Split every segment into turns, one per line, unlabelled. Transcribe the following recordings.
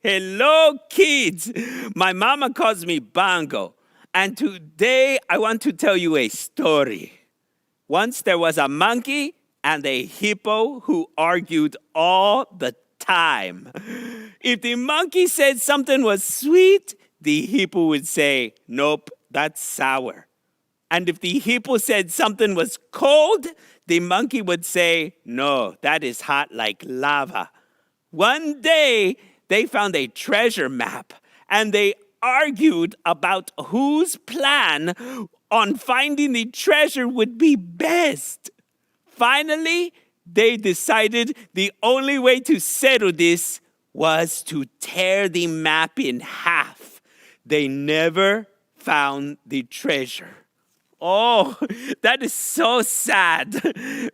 Hello, kids. My mama calls me Bongo. And today I want to tell you a story. Once there was a monkey and a hippo who argued all the time. If the monkey said something was sweet, the hippo would say, "Nope, that's sour." And if the hippo said something was cold, the monkey would say, "No, that is hot like lava." One day, they found a treasure map, and they argued about whose plan on finding the treasure would be best. Finally, they decided the only way to settle this was to tear the map in half. They never found the treasure. Oh, that is so sad.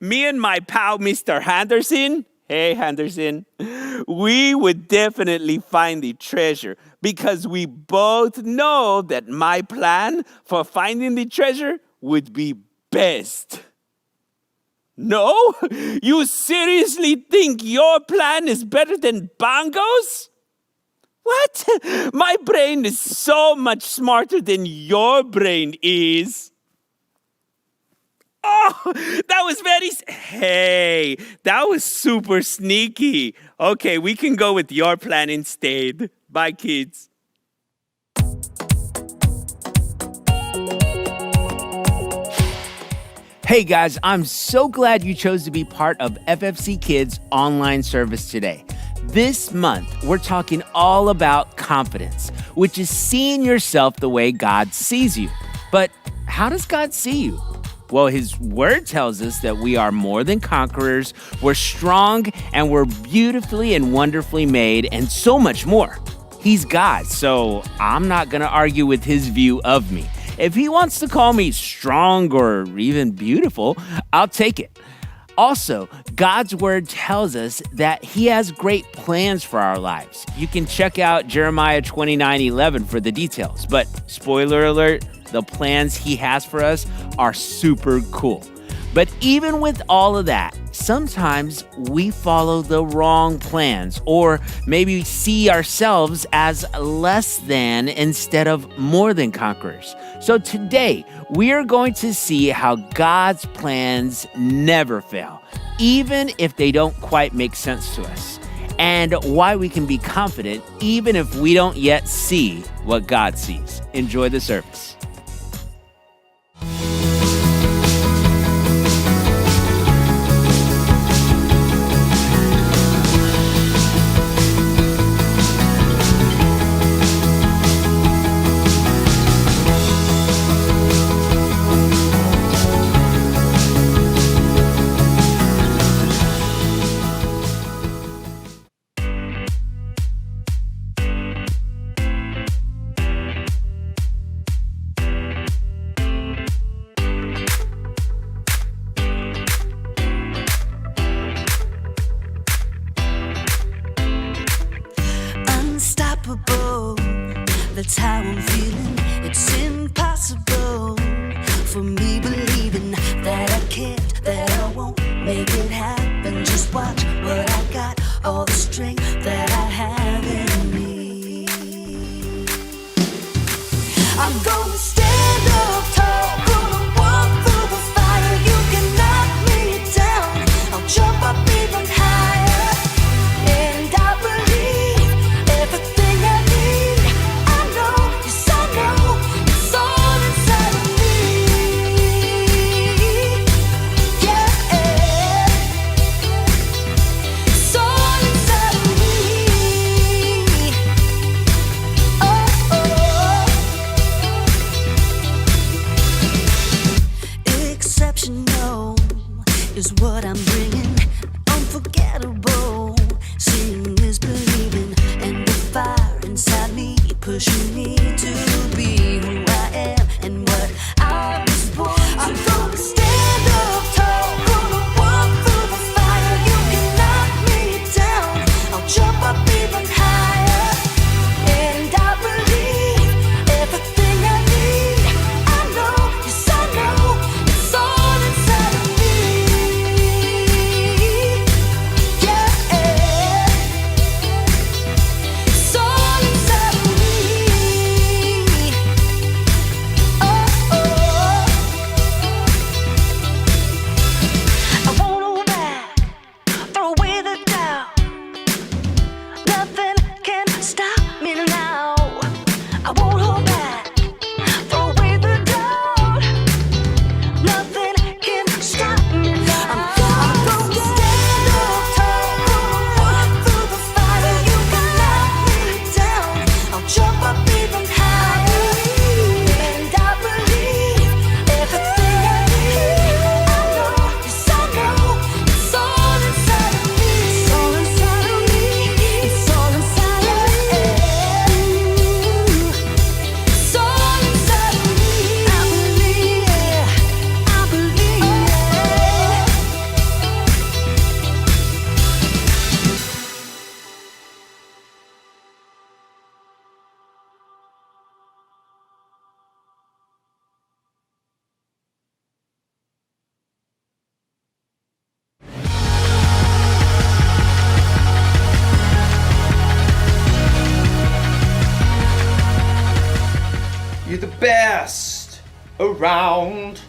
Me and my pal, Mr. Henderson, hey, Henderson, we would definitely find the treasure because we both know that my plan for finding the treasure would be best. No? You seriously think your plan is better than Bongo's? What? My brain is so much smarter than your brain is. Oh, that was hey, that was super sneaky. Okay, we can go with your plan instead. Bye, kids.
Hey guys, I'm so glad you chose to be part of ffcKIDS online service today. This month, we're talking all about confidence, which is seeing yourself the way God sees you. But how does God see you? Well, His Word tells us that we are more than conquerors, we're strong, and we're beautifully and wonderfully made, and so much more. He's God, so I'm not going to argue with His view of me. If He wants to call me strong or even beautiful, I'll take it. Also, God's Word tells us that He has great plans for our lives. You can check out Jeremiah 29:11 for the details, but spoiler alert, the plans He has for us are super cool. But even with all of that, sometimes we follow the wrong plans or maybe see ourselves as less than instead of more than conquerors. So today, we are going to see how God's plans never fail, even if they don't quite make sense to us, and why we can be confident even if we don't yet see what God sees. Enjoy the service.
That's how I'm feeling. It's impossible for me believing that I can't, that I won't make it happen. Just watch what I got, all the strength that I have in me. I'm gonna stand up tall, gonna walk through the fire. You can knock me down, I'll jump up even higher. And I believe everything I need. I know, yes I know, it's all inside of me. Yeah, it's all inside of me. Exceptional is what I'm bringing. Unforgettable, seeing is believing, and the fire inside me pushing me to be who I am and what I was born to. I'm gonna stand up tall, gonna walk through the fire. You can knock me down, I'll jump up even higher. And I believe everything I need. I know, yes I know, it's all inside of me. Yeah, it's all even higher. And I believe everything I need. I know, yes I know, it's all inside of me. It's all inside of me. It's all inside of me. It's all inside of me. I believe, I believe.
You're the best around.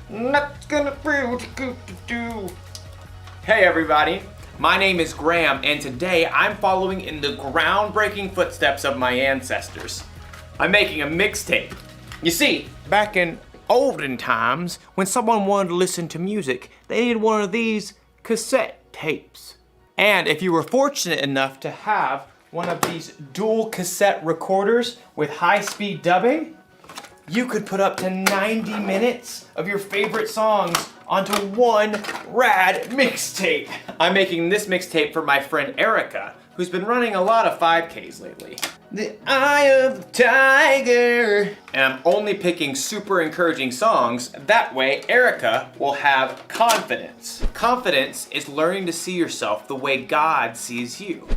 Not gonna feel good to do. Hey everybody, my name is Graham, and today I'm following in the groundbreaking footsteps of my ancestors. I'm making a mixtape. You see, back in olden times, when someone wanted to listen to music, they needed one of these cassette tapes. And if you were fortunate enough to have one of these dual cassette recorders with high-speed dubbing, you could put up to 90 minutes of your favorite songs onto one rad mixtape. I'm making this mixtape for my friend Erica, who's been running a lot of 5Ks lately. The Eye of the Tiger. And I'm only picking super encouraging songs. That way, Erica will have confidence. Confidence is learning to see yourself the way God sees you.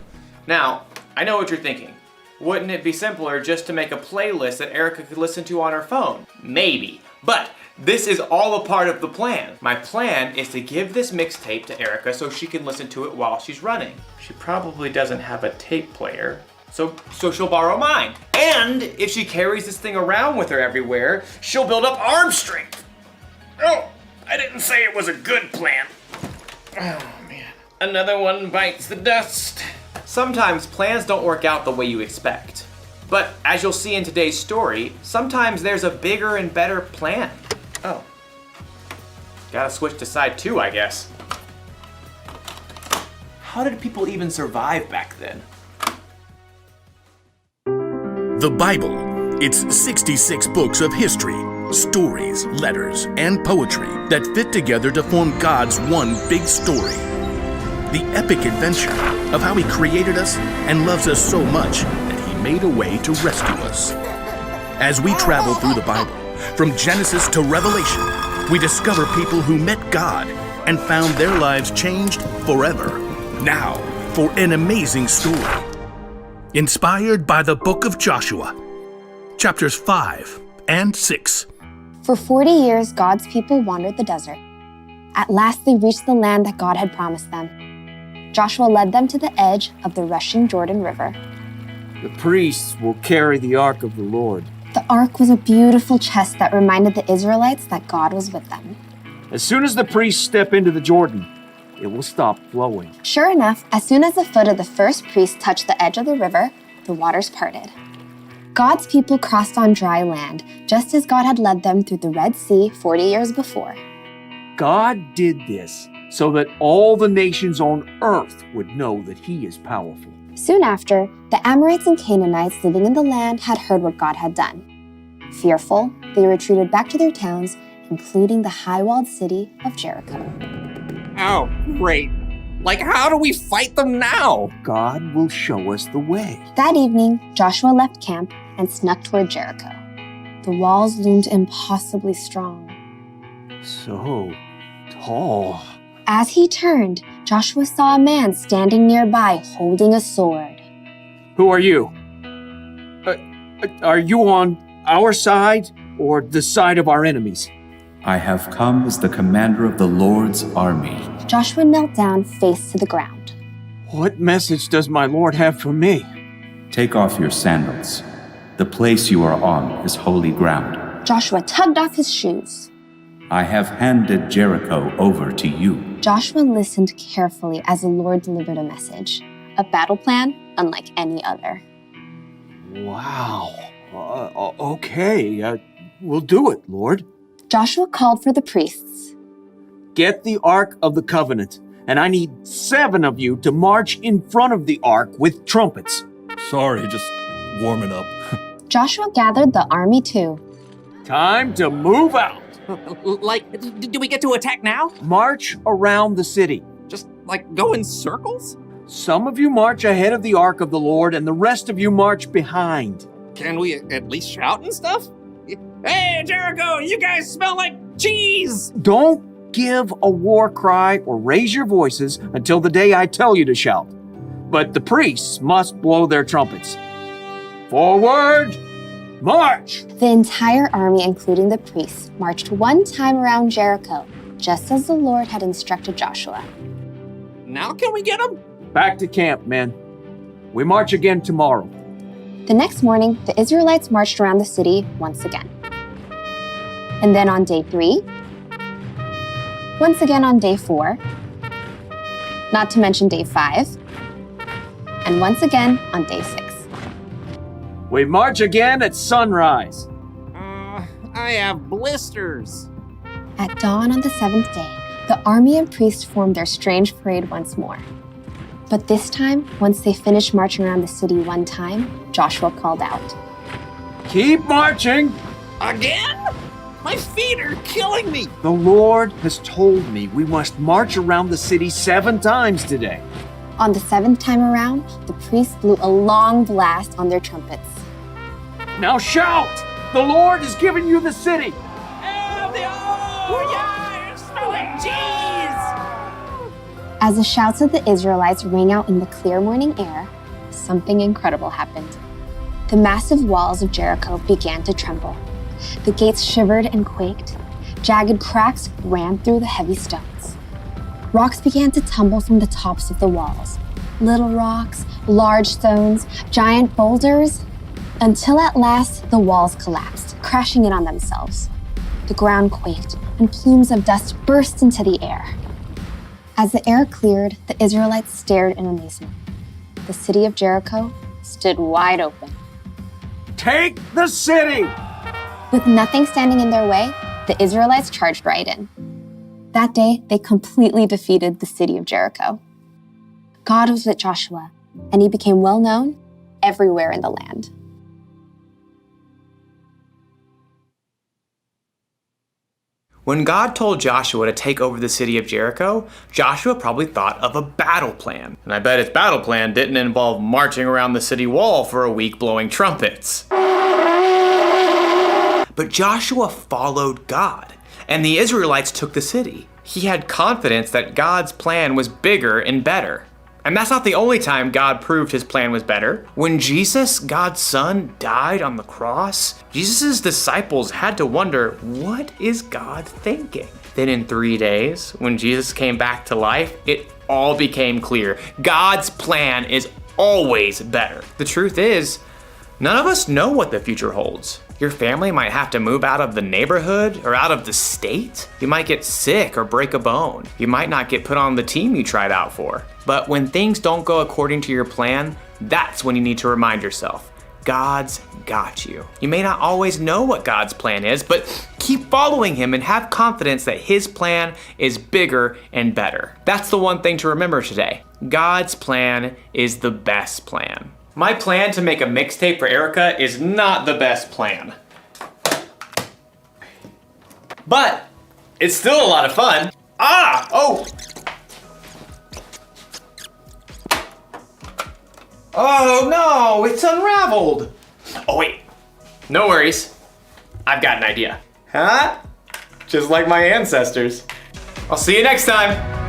Now, I know what you're thinking. Wouldn't it be simpler just to make a playlist that Erica could listen to on her phone? Maybe, but this is all a part of the plan. My plan is to give this mixtape to Erica so she can listen to it while she's running. She probably doesn't have a tape player, so she'll borrow mine. And if she carries this thing around with her everywhere, she'll build up arm strength. Oh, I didn't say it was a good plan. Oh man, another one bites the dust. Sometimes plans don't work out the way you expect. But as you'll see in today's story, sometimes there's a bigger and better plan. Oh. Gotta switch to side 2, I guess. How did people even survive back then?
The Bible. It's 66 books of history, stories, letters, and poetry that fit together to form God's one big story. The epic adventure of how He created us and loves us so much that He made a way to rescue us. As we travel through the Bible, from Genesis to Revelation, we discover people who met God and found their lives changed forever. Now, for an amazing story. Inspired by the book of Joshua, chapters 5 and 6.
For 40 years, God's people wandered the desert. At last, they reached the land that God had promised them. Joshua led them to the edge of the rushing Jordan River.
The priests will carry the ark of the Lord.
The ark was a beautiful chest that reminded the Israelites that God was with them.
As soon as the priests step into the Jordan, it will stop flowing.
Sure enough, as soon as the foot of the first priest touched the edge of the river, the waters parted. God's people crossed on dry land, just as God had led them through the Red Sea 40 years before.
God did this so that all the nations on earth would know that He is powerful.
Soon after, the Amorites and Canaanites living in the land had heard what God had done. Fearful, they retreated back to their towns, including the high-walled city of Jericho.
Oh, great. Like, how do we fight them now?
God will show us the way.
That evening, Joshua left camp and snuck toward Jericho. The walls loomed impossibly strong.
So tall.
As he turned, Joshua saw a man standing nearby holding a sword.
Who are you? Are you on our side or the side of our enemies?
I have come as the commander of the Lord's army.
Joshua knelt down, face to the ground.
What message does my Lord have for me?
Take off your sandals. The place you are on is holy ground.
Joshua tugged off his shoes.
I have handed Jericho over to you.
Joshua listened carefully as the Lord delivered a message, a battle plan unlike any other.
Wow. Okay, we'll do it, Lord.
Joshua called for the priests.
Get the Ark of the Covenant, and I need 7 of you to march in front of the Ark with trumpets.
Sorry, just warming up.
Joshua gathered the army too.
Time to move out.
Do we get to attack now?
March around the city.
Just like go in circles?
Some of you march ahead of the ark of the Lord, and the rest of you march behind.
Can we at least shout and stuff? Hey, Jericho, you guys smell like cheese!
Don't give a war cry or raise your voices until the day I tell you to shout. But the priests must blow their trumpets. Forward, march!
The entire army, including the priests, marched one time around Jericho, just as the Lord had instructed Joshua.
Now can we get them?
Back to camp, men. We march again tomorrow.
The next morning, the Israelites marched around the city once again. And then on day 3, once again on day 4, not to mention day 5, and once again on day 6.
We march again at sunrise.
I have blisters.
At dawn on the 7th day, the army and priests formed their strange parade once more. But this time, once they finished marching around the city one time, Joshua called out,
Keep marching!
Again? My feet are killing me.
The Lord has told me we must march around the city 7 times today.
On the 7th time around, the priests blew a long blast on their trumpets.
Now shout! The Lord has given you the city!
As the shouts of the Israelites rang out in the clear morning air, something incredible happened. The massive walls of Jericho began to tremble. The gates shivered and quaked. Jagged cracks ran through the heavy stones. Rocks began to tumble from the tops of the walls. Little rocks, large stones, giant boulders, until at last the walls collapsed, crashing in on themselves. The ground quaked, and plumes of dust burst into the air. As the air cleared, the Israelites stared in amazement. The city of Jericho stood wide open.
Take the city!
With nothing standing in their way, the Israelites charged right in. That day, they completely defeated the city of Jericho. God was with Joshua, and he became well known everywhere in the land.
When God told Joshua to take over the city of Jericho, Joshua probably thought of a battle plan. And I bet his battle plan didn't involve marching around the city wall for a week blowing trumpets. But Joshua followed God, and the Israelites took the city. He had confidence that God's plan was bigger and better. And that's not the only time God proved his plan was better. When Jesus, God's son, died on the cross, Jesus' disciples had to wonder, what is God thinking? Then in 3 days, when Jesus came back to life, it all became clear. God's plan is always better. The truth is, none of us know what the future holds. Your family might have to move out of the neighborhood or out of the state. You might get sick or break a bone. You might not get put on the team you tried out for. But when things don't go according to your plan, that's when you need to remind yourself, God's got you. You may not always know what God's plan is, but keep following him and have confidence that his plan is bigger and better. That's the one thing to remember today. God's plan is the best plan. My plan to make a mixtape for Erica is not the best plan. But it's still a lot of fun. Oh no, it's unraveled. Oh wait, no worries. I've got an idea. Huh? Just like my ancestors. I'll see you next time.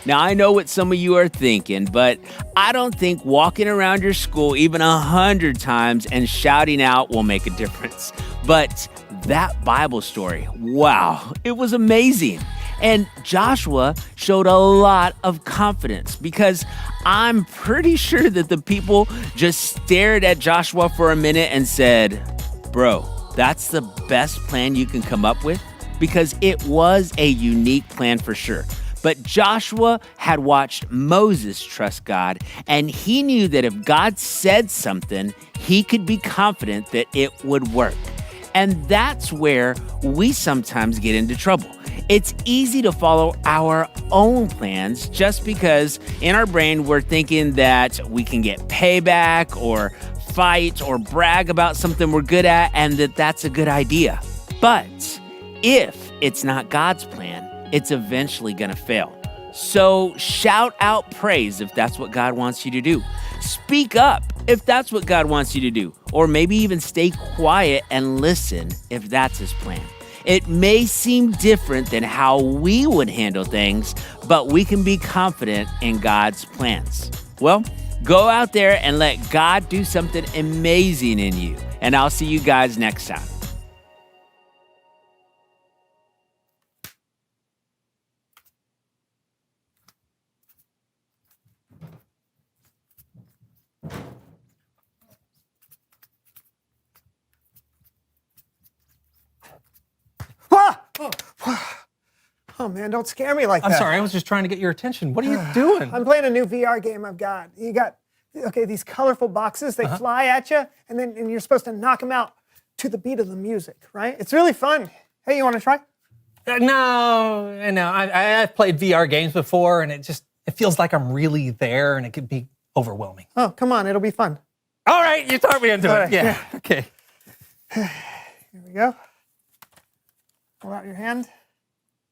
Now, I know what some of you are thinking, but I don't think walking around your school even 100 times and shouting out will make a difference. But that Bible story, wow, it was amazing. And Joshua showed a lot of confidence because I'm pretty sure that the people just stared at Joshua for a minute and said, bro, that's the best plan you can come up with? Because it was a unique plan for sure. But Joshua had watched Moses trust God, and he knew that if God said something, he could be confident that it would work. And that's where we sometimes get into trouble. It's easy to follow our own plans just because in our brain we're thinking that we can get payback or fight or brag about something we're good at and that's a good idea. But if it's not God's plan, it's eventually going to fail. So shout out praise if that's what God wants you to do. Speak up if that's what God wants you to do. Or maybe even stay quiet and listen if that's his plan. It may seem different than how we would handle things, but we can be confident in God's plans. Well, go out there and let God do something amazing in you. And I'll see you guys next time.
Oh man, don't scare me like that.
I'm sorry, I was just trying to get your attention. What are you doing?
I'm playing a new VR game I've got. You got, these colorful boxes, they fly at you, and you're supposed to knock them out to the beat of the music, right? It's really fun. Hey, you want to try?
No. I've played VR games before, and it feels like I'm really there, and it could be overwhelming.
Oh, come on, it'll be fun.
All right, you talked me into
All
it.
right,
Yeah, okay.
Here we go. Pull out your hand.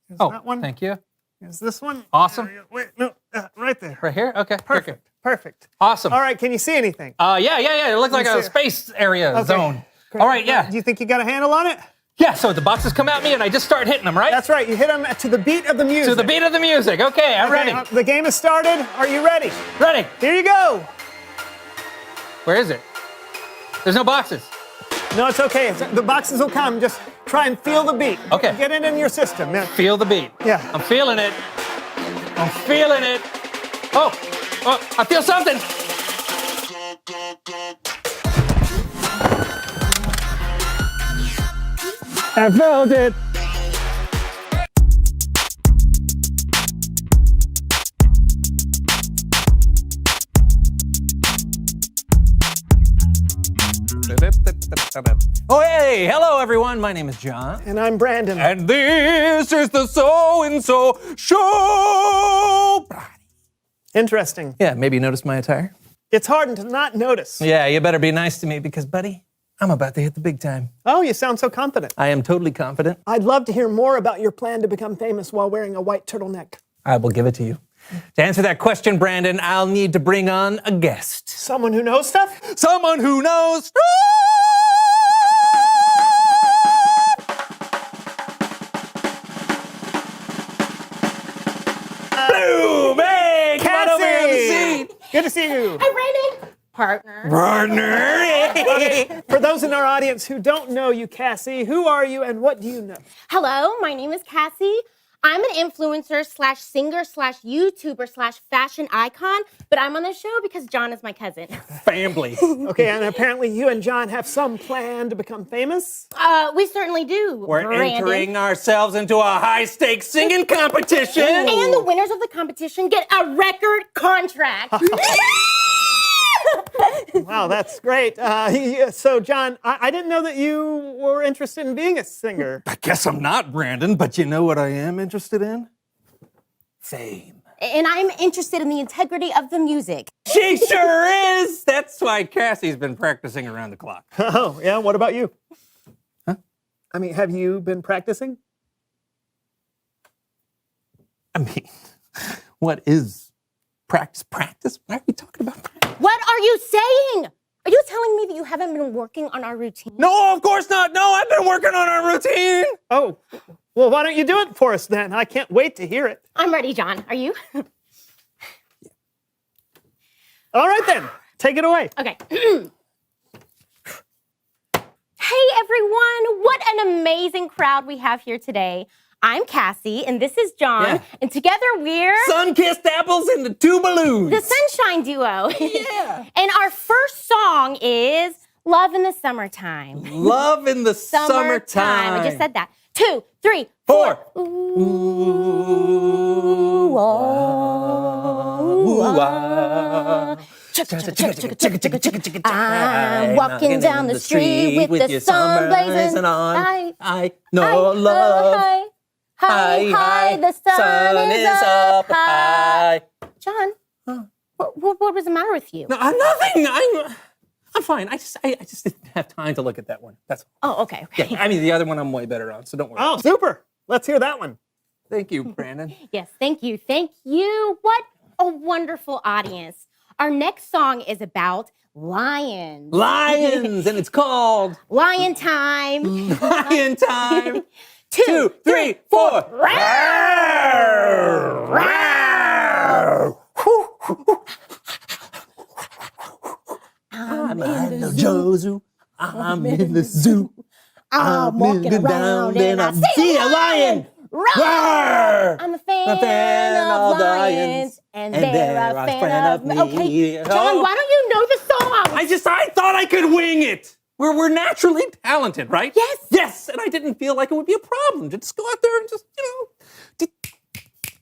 Here's that one.
Thank you.
Here's this one.
Awesome.
Wait, no, right there.
Right here? Okay.
Perfect. Perfect.
Awesome.
All right, can you see anything?
Yeah. It looks like
Let me
a
see it.
space area
Okay,
zone.
great.
All right, yeah.
Do you think you got a handle on it?
Yeah, so the boxes come at me and I just start hitting them, right?
That's right. You hit them to the beat of the music.
To the beat of the music. Okay, I'm ready.
The game has started. Are you ready?
Ready.
Here you go.
Where is it? There's no boxes.
No, it's okay. The boxes will come. Just try and feel the beat.
Okay.
Get it in your system. Yeah.
Feel the beat.
Yeah.
I'm feeling it. I'm feeling it. Oh, I feel something.
I felt it.
Oh, hey, hello everyone. My name is John.
And I'm Brandon.
And this is the So-and-So Show.
Interesting.
Yeah, maybe you noticed my attire?
It's hard to not notice.
Yeah, you better be nice to me because, buddy, I'm about to hit the big time.
Oh, you sound so confident.
I am totally confident.
I'd love to hear more about your plan to become famous while wearing a white turtleneck.
I will give it to you. To answer that question, Brandon, I'll need to bring on a guest.
Someone who knows stuff?
Someone who knows. Boom! Hey, come on over here on the seat.
Good to see you.
Hi, Brandon. Partner.
Partner.
For those in our audience who don't know you, Cassie, who are you and what do you know?
Hello, my name is Cassie. I'm an influencer slash singer slash YouTuber slash fashion icon, but I'm on the show because John is my cousin.
Family.
Okay, and apparently you and John have some plan to become famous?
We certainly do.
We're
Brandon.
entering ourselves into a high-stakes singing competition.
And the winners of the competition get a record contract.
Wow, that's great. So, John, I didn't know that you were interested in being a singer.
I guess I'm not, Brandon, but you know what I am interested in? Fame.
And I'm interested in the integrity of the music.
She sure is! That's why Cassie's been practicing around the clock.
Oh, yeah? What about you?
Huh?
I mean, have you been practicing?
I mean, what is practice? Practice? Why are we talking about practice?
What are you saying? Are you telling me that you haven't been working on our routine?
No, of course not. No, I've been working on our routine.
Oh, well, why don't you do it for us then? I can't wait to hear it.
I'm ready, John. Are you?
All right, then. Take it away.
Okay. Hey, everyone. What an amazing crowd we have here today. I'm Cassie, and this is John,
Yeah.
and together we're...
Sun-kissed apples and the two balloons.
The Sunshine Duo.
Yeah.
And our first song is Love in the Summertime.
Love in the summertime.
I just said that. 2, 3,
4.
4. Ooh,
Ooh, ah.
I'm walking down the street with the sun blazing on.
I know love.
Hi, the sun is up high. John, what was the matter with you?
No, nothing. I'm fine. I just didn't have time to look at that one. That's all.
Oh, okay.
Yeah, I mean, the other one I'm way better on, so don't worry.
Oh, super. Let's hear that one.
Thank you, Brandon.
Yes, thank you. Thank you. What a wonderful audience. Our next song is about lions.
Lions, and it's called
Lion Time.
Lion Time.
2, 3, 4.
I'm in the zoo. I'm in the zoo.
I'm walking around and I see a lion.
Roar!
I'm a fan of lions, and they're a fan of me. Okay, John, why don't you know the song?
I thought I could wing it. We're naturally talented, right?
Yes.
Yes, and I didn't feel like it would be a problem to just go out there and just,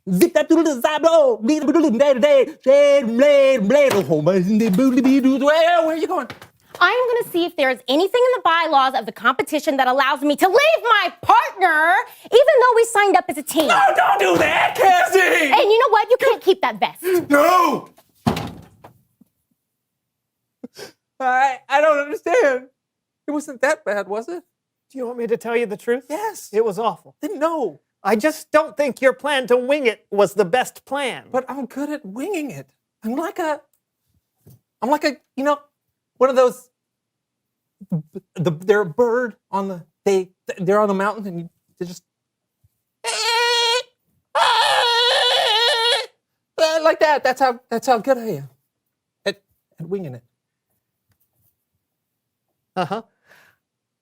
zip that doodle zablo, where are you going?
I'm going to see if there's anything in the bylaws of the competition that allows me to leave my partner, even though we signed up as a team.
No, don't do that, Cassie!
And you know what? You can't keep that vest.
No! I don't understand. It wasn't that bad, was it?
Do you want me to tell you the truth?
Yes.
It was awful.
Didn't know.
I just don't think your plan to wing it was the best plan.
But I'm good at winging it. I'm like a, one of those, they're a bird on the, they're on the mountain and they just, like that. That's how good I am at winging it.
Uh-huh.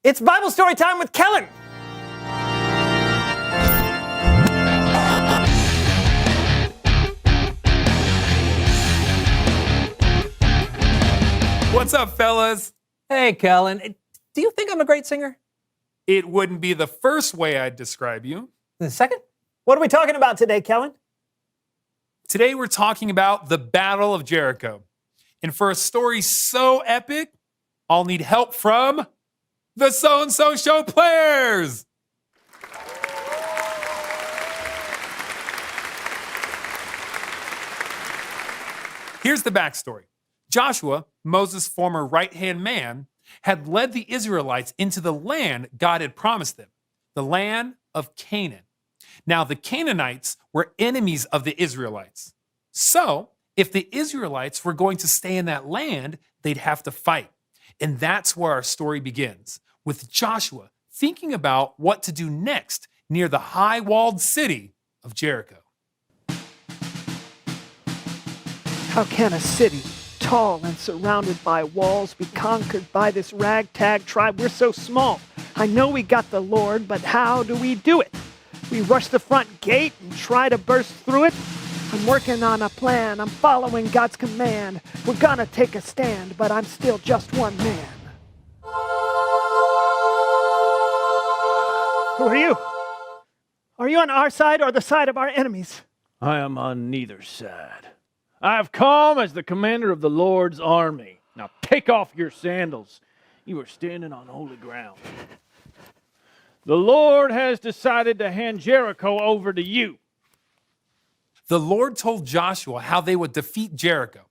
It's Bible story time with Kellen.
What's up, fellas?
Hey, Kellen. Do you think I'm a great singer?
It wouldn't be the first way I'd describe you.
The second?
What are we talking about today, Kellen?
Today we're talking about the Battle of Jericho. And for a story so epic, I'll need help from the So-and-So Show players. Here's the backstory. Joshua, Moses' former right-hand man, had led the Israelites into the land God had promised them, the land of Canaan. Now, the Canaanites were enemies of the Israelites. So, if the Israelites were going to stay in that land, they'd have to fight. And that's where our story begins, with Joshua thinking about what to do next near the high-walled city of Jericho.
How can a city tall and surrounded by walls be conquered by this ragtag tribe? We're so small. I know we got the Lord, but how do we do it? We rush the front gate and try to burst through it. I'm working on a plan. I'm following God's command. We're gonna take a stand, but I'm still just one man. Who are you? Are you on our side or the side of our enemies?
I am on neither side. I have come as the commander of the Lord's army. Now take off your sandals. You are standing on holy ground. The Lord has decided to hand Jericho over to you.
The Lord told Joshua how they would defeat Jericho.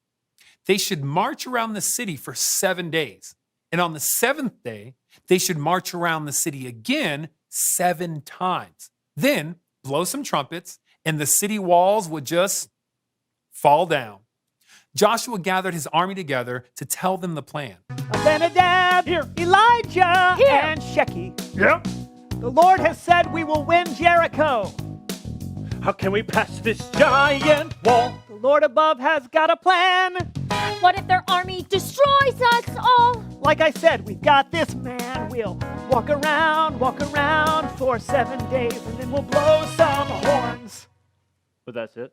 They should march around the city for 7 days. And on the seventh day, they should march around the city again 7 times. Then blow some trumpets, and the city walls would just fall down. Joshua gathered his army together to tell them the plan.
Abinadab, here. Elijah, here. And Sheki.
Yep.
The Lord has said we will win Jericho.
How can we pass this giant wall?
The Lord above has got a plan.
What if their army destroys us all?
Like I said, we've got this, man. We'll walk around for 7 days, and then we'll blow some horns.
But that's it.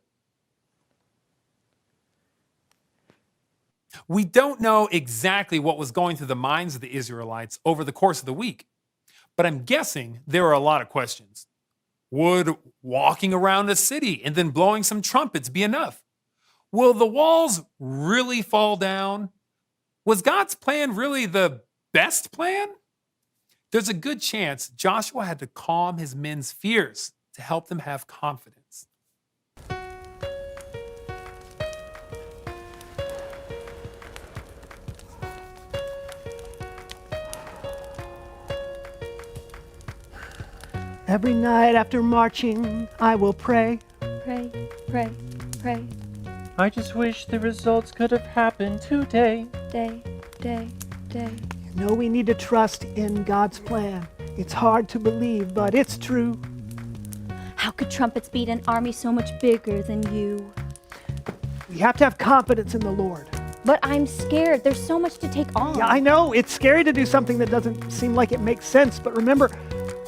We don't know exactly what was going through the minds of the Israelites over the course of the week, but I'm guessing there were a lot of questions. Would walking around a city and then blowing some trumpets be enough? Will the walls really fall down? Was God's plan really the best plan? There's a good chance Joshua had to calm his men's fears to help them have confidence.
Every night after marching, I will pray.
Pray, pray, pray.
I just wish the results could have happened today.
Day, day, day.
You know we need to trust in God's plan. It's hard to believe, but it's true.
How could trumpets beat an army so much bigger than you?
We have to have confidence in the Lord.
But I'm scared. There's so much to take on.
Yeah, I know. It's scary to do something that doesn't seem like it makes sense, but remember,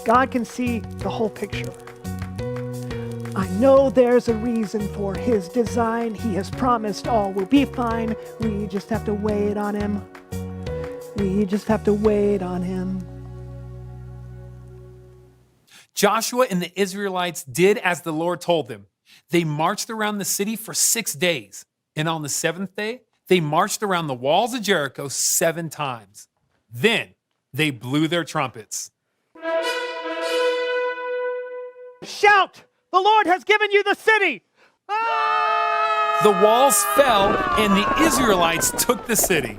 God can see the whole picture. I know there's a reason for His design. He has promised all will be fine. We just have to wait on Him. We just have to wait on Him.
Joshua and the Israelites did as the Lord told them. They marched around the city for 6 days. And on the seventh day, they marched around the walls of Jericho 7 times. Then they blew their trumpets.
Shout! The Lord has given you the city!
The walls fell and the Israelites took the city.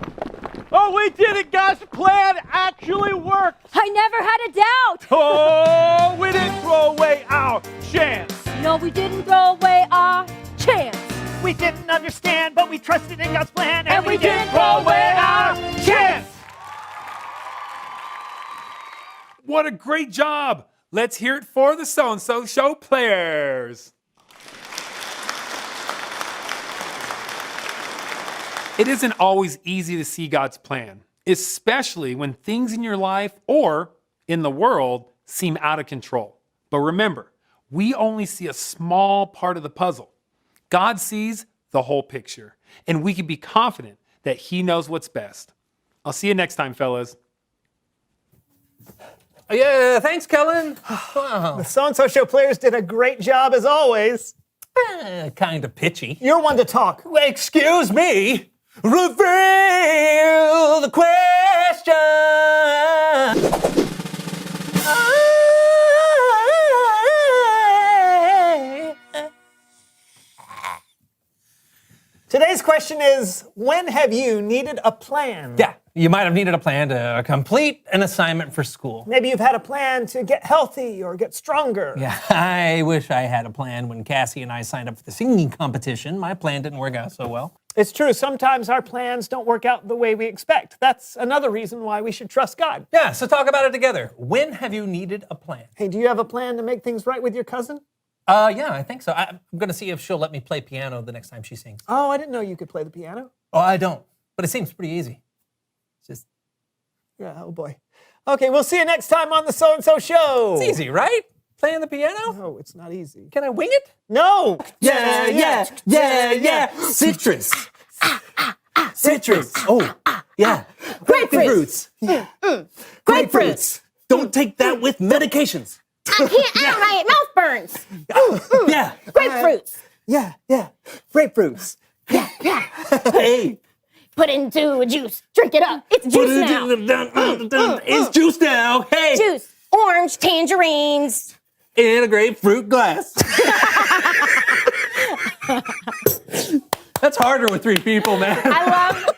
Oh, we did it! God's plan actually worked!
I never had a doubt!
Oh, we didn't throw away our chance!
No, we didn't throw away our chance!
We didn't understand, but we trusted in God's plan,
And we didn't throw away our chance!
What a great job! Let's hear it for the So-and-So Show players. It isn't always easy to see God's plan, especially when things in your life or in the world seem out of control. But remember, we only see a small part of the puzzle. God sees the whole picture, and we can be confident that He knows what's best. I'll see you next time, fellas.
Yeah, thanks, Kellen. Wow.
The So-and-So Show players did a great job as always.
Kind of pitchy.
You're one to talk.
Excuse me. Reveal the question.
Today's question is, when have you needed a plan?
Yeah, you might have needed a plan to complete an assignment for school.
Maybe you've had a plan to get healthy or get stronger.
Yeah, I wish I had a plan when Cassie and I signed up for the singing competition. My plan didn't work out so well.
It's true, sometimes our plans don't work out the way we expect. That's another reason why we should trust God.
Yeah, so talk about it together. When have you needed a plan?
Hey, do you have a plan to make things right with your cousin?
Yeah, I think so. I'm going to see if she'll let me play piano the next time she sings.
Oh, I didn't know you could play the piano.
Oh, I don't, but it seems pretty easy. It's just...
Yeah, oh boy. Okay, we'll see you next time on the So-and-So Show.
It's easy, right? Playing the piano?
No, it's not easy.
Can I wing it?
No!
Yeah. Citrus. Citrus. Oh, yeah.
Grapefruits.
Grapefruits. Don't take that with medications.
I can't, my mouth burns.
Yeah.
Grapefruits.
Yeah. Grapefruits.
Yeah.
Hey.
Put into a juice. Drink it up. It's juice now.
It's juice now. Hey.
Juice. Orange, tangerines.
In a grapefruit glass. That's harder with 3 people, man.
I love